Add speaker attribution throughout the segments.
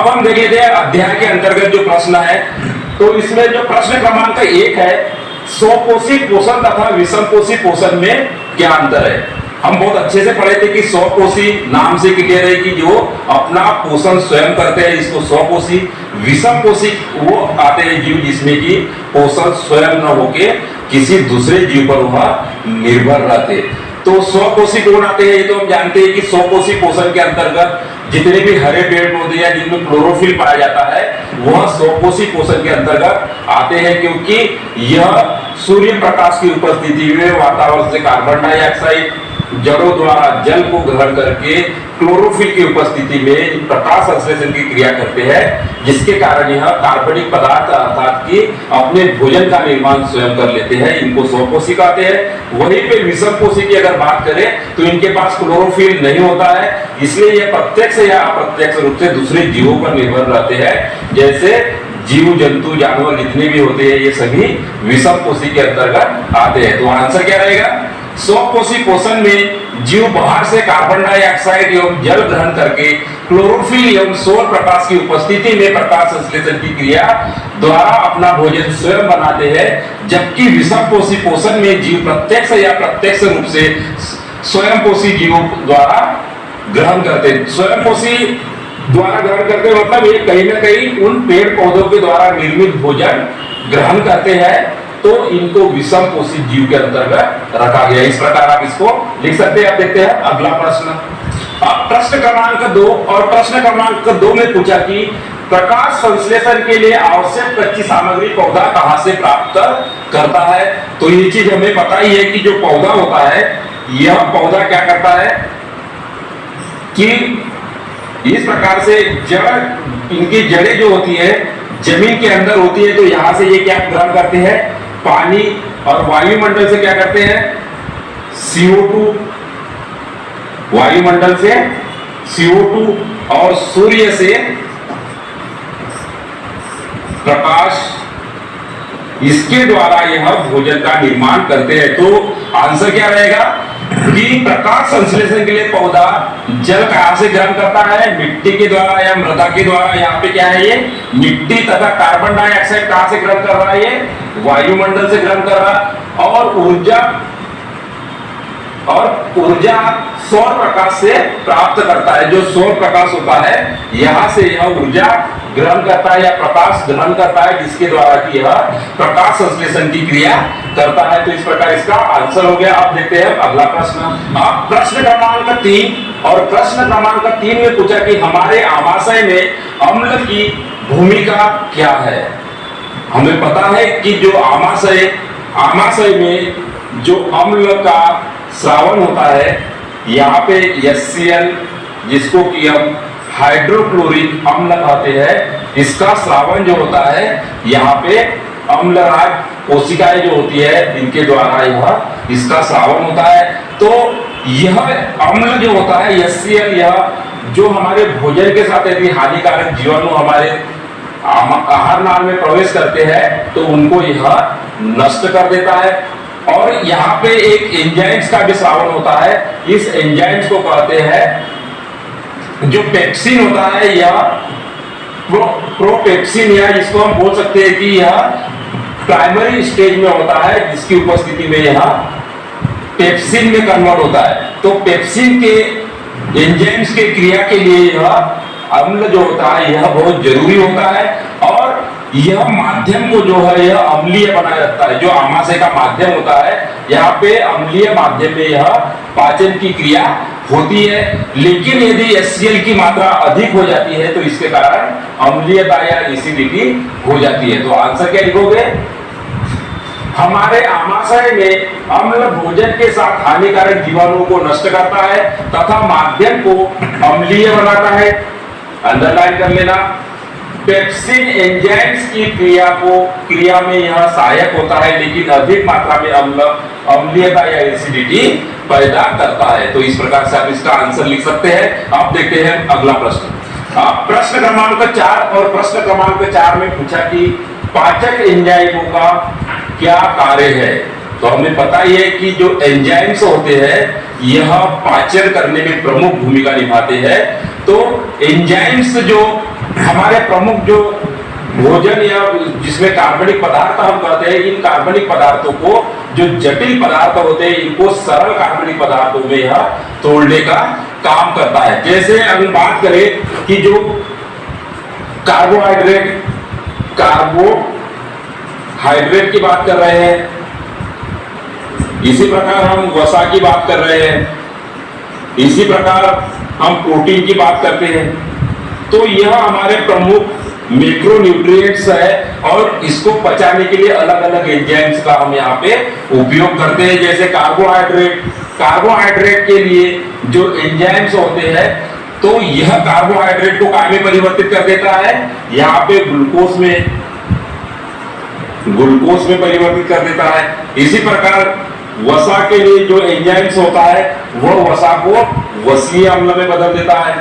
Speaker 1: अब हम देख लेते हैं अध्याय के अंतर्गत जो प्रश्न है। तो इसमें जो प्रश्न क्रमांक 1 है, स्वपोषी पोषण तथा विषमपोषी पोषण में क्या अंतर है। हम बहुत अच्छे से पढ़े थे कि स्वपोषी नाम से क्लियर है कि जो अपना पोषण स्वयं करते हैं, इसको स्वपोषी। विषमपोषी वो आते हैं जीव जिसमें कि पोषण स्वयं न होके किसी दूसरे जीव पर वह निर्भर रहते। तो स्वपोषी कौन आते हैं, ये तो हम जानते हैं कि स्वपोषी पोषण के अंतर्गत जितने भी हरे पेड़ पौधे या जिनमें क्लोरोफिल पाया जाता है वह स्वपोषी पोषण के अंतर्गत आते हैं, क्योंकि यह सूर्य प्रकाश की उपस्थिति में वातावरण से कार्बन डाइऑक्साइड जड़ों द्वारा जल को ग्रहण करके क्लोरोफिल की उपस्थिति में प्रकाश संश्लेषण की क्रिया करते हैं, जिसके कारण यह कार्बनिक पदार्थ अर्थात कि अपने भोजन का निर्माण स्वयं कर लेते हैं। इनको स्वपोषी कहते हैं। वहीं पे विषमपोषी की अगर बात करें तो इनके पास क्लोरोफिल नहीं होता है, इसलिए यह प्रत्यक्ष या अप्रत्यक्ष रूप से दूसरे जीवों पर निर्भर रहते हैं। जैसे जीव जंतु जानवर जितने भी होते हैं ये सभी विषमपोषी के अंतर्गत आते हैं। तो आंसर क्या रहेगा, स्वपोषी पोषण में जीव बाहर से कार्बन डाइऑक्साइड एवं जल ग्रहण करके क्लोरोफिल एवं सौर प्रकाश की उपस्थिति में प्रकाश संश्लेषण की क्रिया द्वारा अपना भोजन स्वयं बनाते हैं, जबकि विषमपोषी पोषण में जीव प्रत्यक्ष या प्रत्यक्ष रूप से स्वयंपोषी जीवों द्वारा ग्रहण करते हैं। स्वयंपोषी द्वारा ग्रहण करते मतलब ये कहीं ना कहीं उन पेड़ पौधों के द्वारा निर्मित भोजन ग्रहण करते हैं, तो इनको विषमपोषी जीव के अंतर्गत रखा गया। इस प्रकार आप इसको लिख सकते हैं। आप देखते हैं अगला प्रश्न। प्रश्न क्रमांक 2 और प्रश्न क्रमांक 2 में पूछा कि प्रकाश संश्लेषण के लिए आवश्यक कच्ची सामग्री पौधा कहां से प्राप्त करता है। तो ये चीज हमें पता ही है कि जो पौधा होता है यह पौधा क्या करता है कि इस प्रकार से जड़, इनकी जड़ें जो होती है जमीन के अंदर होती है, तो यहां से ये क्या ग्रहण करते हैं, पानी, और वायुमंडल से क्या करते हैं, CO2, वायुमंडल से CO2 और सूर्य से प्रकाश, इसके द्वारा यह भोजन का निर्माण करते हैं। तो आंसर क्या रहेगा कि प्रकाश संश्लेषण के लिए पौधा जल कहां से ग्रहण करता है, मिट्टी के द्वारा या मृदा के द्वारा। यहाँ पे क्या है, ये मिट्टी तथा कार्बन डाइऑक्साइड कहां से ग्रहण कर रहा है, ये वायुमंडल से ग्रहण कर रहा है। और ऊर्जा सौर प्रकाश से प्राप्त करता है। जो सौर प्रकाश होता है यहां से यह ऊर्जा ग्रहण करता है या प्रकाश ग्रहण करता है, जिसके द्वारा कि यह प्रकाश संश्लेषण की क्रिया करता है। तो इस प्रकार इसका आंसर हो गया। आप देखते हैं अगला प्रश्न। अब प्रश्न क्रमांक 3 और प्रश्न क्रमांक 3 में पूछा कि हमारे आमाशय में अम्ल की भूमिका क्या है। हमें पता है कि जो आमाशय में जो अम्ल का श्रावण होता है, यहाँ पे HCl जिसको कि हम हाइड्रोक्लोरिक अम्ल कहते हैं, इसका श्रावण जो होता है यहाँ पे अम्लराज कोशिकाएं जो होती है इनके द्वारा यह इसका श्रावण होता है। तो यह अम्ल जो होता है HCl, यह जो हमारे भोजन के साथ यदि हानिकारक जीवाणु हमारे आहार नाल में प्रवेश करते हैं तो उनको यह नष्ट कर देता है। और यहाँ पे एक एंजाइम्स का भी श्रावण होता है। इस एंजाइम्स को कहते हैं, जो पेप्सिन होता है यह प्रोपेप्सिन, या इसको हम बोल सकते हैं कि यह प्राइमरी स्टेज में होता है, जिसकी उपस्थिति में यह पेप्सिन में कन्वर्ट होता है। तो पेप्सिन के एंजाइम्स के क्रिया के लिए यह अम्ल जो होता है यह बहुत जरूरी होता है। और यह माध्यम को जो है यह अम्लीय बनाए रखता है। जो आमाशय का माध्यम होता है यहाँ पे अम्लीय माध्यम में यह पाचन की क्रिया होती है। लेकिन यदि HCl की मात्रा अधिक हो जाती है तो इसके कारण अम्लीयता या एसिडिटी हो जाती है। तो आंसर क्या लिखोगे, हमारे आमाशय में अम्ल भोजन के साथ हानिकारक जीवाणुओं को नष्ट करता है तथा माध्यम को अम्लीय बनाता है। अंडरलाइन कर लेना। पेप्सिन एंजाइम्स की क्रिया में यह सहायक होता है, लेकिन अधिक मात्रा में अम्लीयता या एसिडिटी पैदा करता है। तो इस प्रकार से आप इसका आंसर लिख सकते हैं। आप देखते हैं अगला प्रश्न। प्रश्न क्रमांक 4 और प्रश्न क्रमांक 4 में पूछा कि पाचक एंजाइमों का क्या कार्य है। तो हमें पता ही है कि जो एंजाइम्स होते हैं यह पाचन करने में प्रमुख भूमिका निभाते हैं। तो एंजाइम्स जो हमारे प्रमुख जो भोजन या जिसमें कार्बनिक पदार्थ हम कहते हैं, इन कार्बनिक पदार्थों को, जो जटिल पदार्थ होते हैं, इनको सरल कार्बनिक पदार्थों में यह तोड़ने का काम करता है। जैसे अगर बात करें कि जो कार्बोहाइड्रेट की बात कर रहे हैं, इसी प्रकार हम वसा की बात कर रहे हैं, इसी प्रकार हम प्रोटीन की बात करते हैं। तो यह हमारे प्रमुख मैक्रोन्यूट्रिएंट्स है और इसको पचाने के लिए अलग अलग एंजाइम्स का हम यहाँ पे उपयोग करते हैं। जैसे कार्बोहाइड्रेट के लिए जो एंजाइम्स होते हैं, तो यह कार्बोहाइड्रेट को काय में परिवर्तित कर देता है, यहाँ पे ग्लूकोज में परिवर्तित कर देता है। इसी प्रकार वसा के लिए जो एंजाइम्स होता है, वह वसा को वसीय अम्ल में बदल देता है,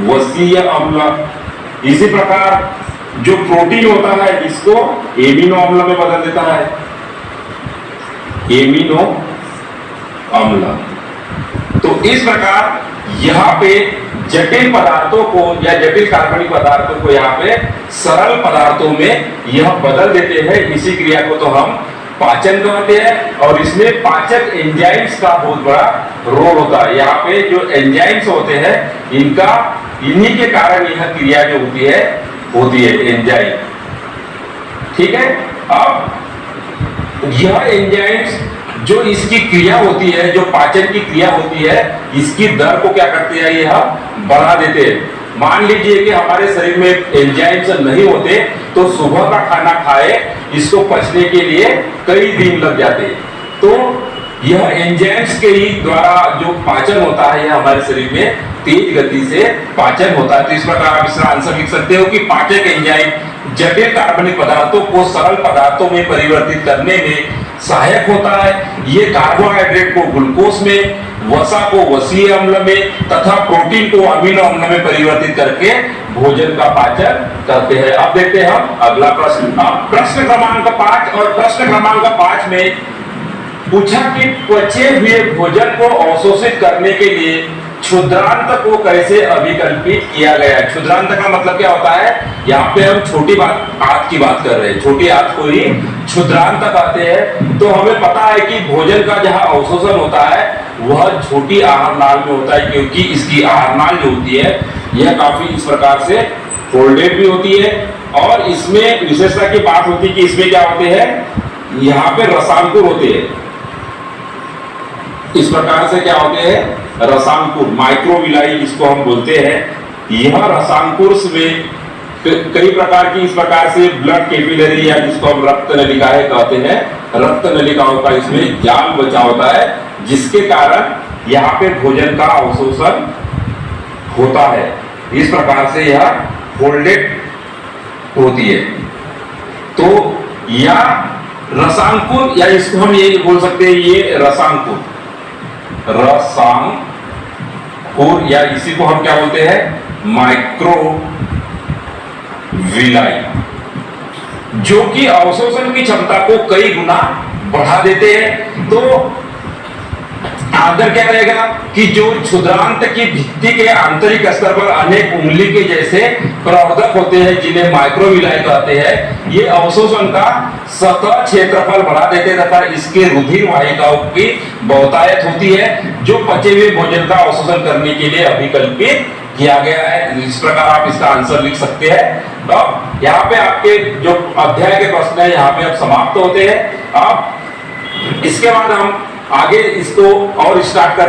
Speaker 1: वसीय अम्ल। इसी प्रकार जो प्रोटीन होता है, इसको एमिनो अम्ल में बदल देता है, एमिनो अम्ल। तो इस प्रकार यहाँ पे जटिल पदार्थों को या जटिल कार्बनिक पदार्थों को यहाँ पे सरल पदार्थों में यह बदल देते हैं। इसी क्रिया को तो हम पाचन कहते हैं और इसमें पाचक एंजाइम्स का बहुत बड़ा रोल होता है। यहाँ पे जो एंजाइम्स होते हैं, इन्हीं के कारण यह क्रिया जो होती है एंजाइम। ठीक है। अब यह एंजाइम्स जो इसकी क्रिया होती है, जो पाचन की क्रिया होती है, इसकी दर को क्या करते हैं, यह बढ़ा देते हैं। मान लीजिए कि हमारे शरीर में एंजाइम्स नहीं होते तो सुबह का खाना खाए, इसको पचने के लिए कई दिन लग जाते। तो यह एंजाइम्स के ही द्वारा जो पाचन होता है, यह हमारे शरीर में तेज गति से पाचन होता है। तो इस प्रकार आप इसका आंसर लिख सकते हो कि पाचक एंजाइम जटिल कार्बनिक पदार्थों को सरल पदार्थों में परिवर्तित करने में सहायक होता है। ये कार्बोहाइड्रेट को ग्लूकोज में, वसा को वसीय अम्ल में तथा प्रोटीन को अमीनो अम्ल में परिवर्तित करके भोजन का पाचन करते हैं। अब देखते हैं हम अगला प्रश्न। प्रश्न क्रमांक 5 और प्रश्न क्रमांक 5 में पूछा कि पचे हुए भोजन को अवशोषित करने के लिए क्षुद्रांत को कैसे अभिकल्पित किया गया है। क्षुद्रांत का मतलब क्या होता है, यहाँ पे हम छोटी आंत की बात कर रहे हैं, छोटी आंत को ही क्षुद्रांत कहते हैं। तो हमें पता है कि भोजन का जहाँ अवशोषण होता है वह छोटी आहार नाल में होता है, क्योंकि इसकी आहार नाल जो होती है यह काफी इस प्रकार से फोल्डेड भी होती है। और इसमें विशेषता की बात होती है कि इसमें क्या होते हैं, यहाँ पे रसांकुर होते हैं। इस प्रकार से क्या होते हैं, रसांकुर, माइक्रोविलाई जिसको हम बोलते हैं। यह रसांकुर में कई प्रकार की इस प्रकार से ब्लड कैपिलरी या जिसको हम रक्त नलिकाएं कहते हैं, रक्त नलिकाओं का इसमें जाल बचा होता है, जिसके कारण यहाँ पे भोजन का अवशोषण होता है। इस प्रकार से यह फोल्डेड होती है। तो या रसांकुर, या इसको हम ये बोल सकते हैं, ये रसांकुर, या इसी को हम क्या बोलते हैं, माइक्रोविलाई, जो कि अवशोषण की क्षमता को कई गुना बढ़ा देते हैं। तो आंसर क्या रहेगा कि जो क्षुद्रांत की भित्ति के आंतरिक स्तर पर अनेक उंगली के जैसे प्रवर्धक होते हैं, जिन्हें माइक्रोविलाई कहते हैं, ये अवशोषण का सतह क्षेत्रफल बढ़ा देते तथा इसके रुधिर वाहिकाओं की बहुतायत होती है, जो पचे हुए भोजन का अवशोषण करने के लिए अभिकल्पित किया गया है। इस प्रकार आप इसका आंसर लिख सकते हैं। तो यहाँ पे आपके जो अध्याय के प्रश्न है यहाँ पे अब समाप्त होते हैं। अब इसके बाद हम आगे इसको और स्टार्ट करते हैं।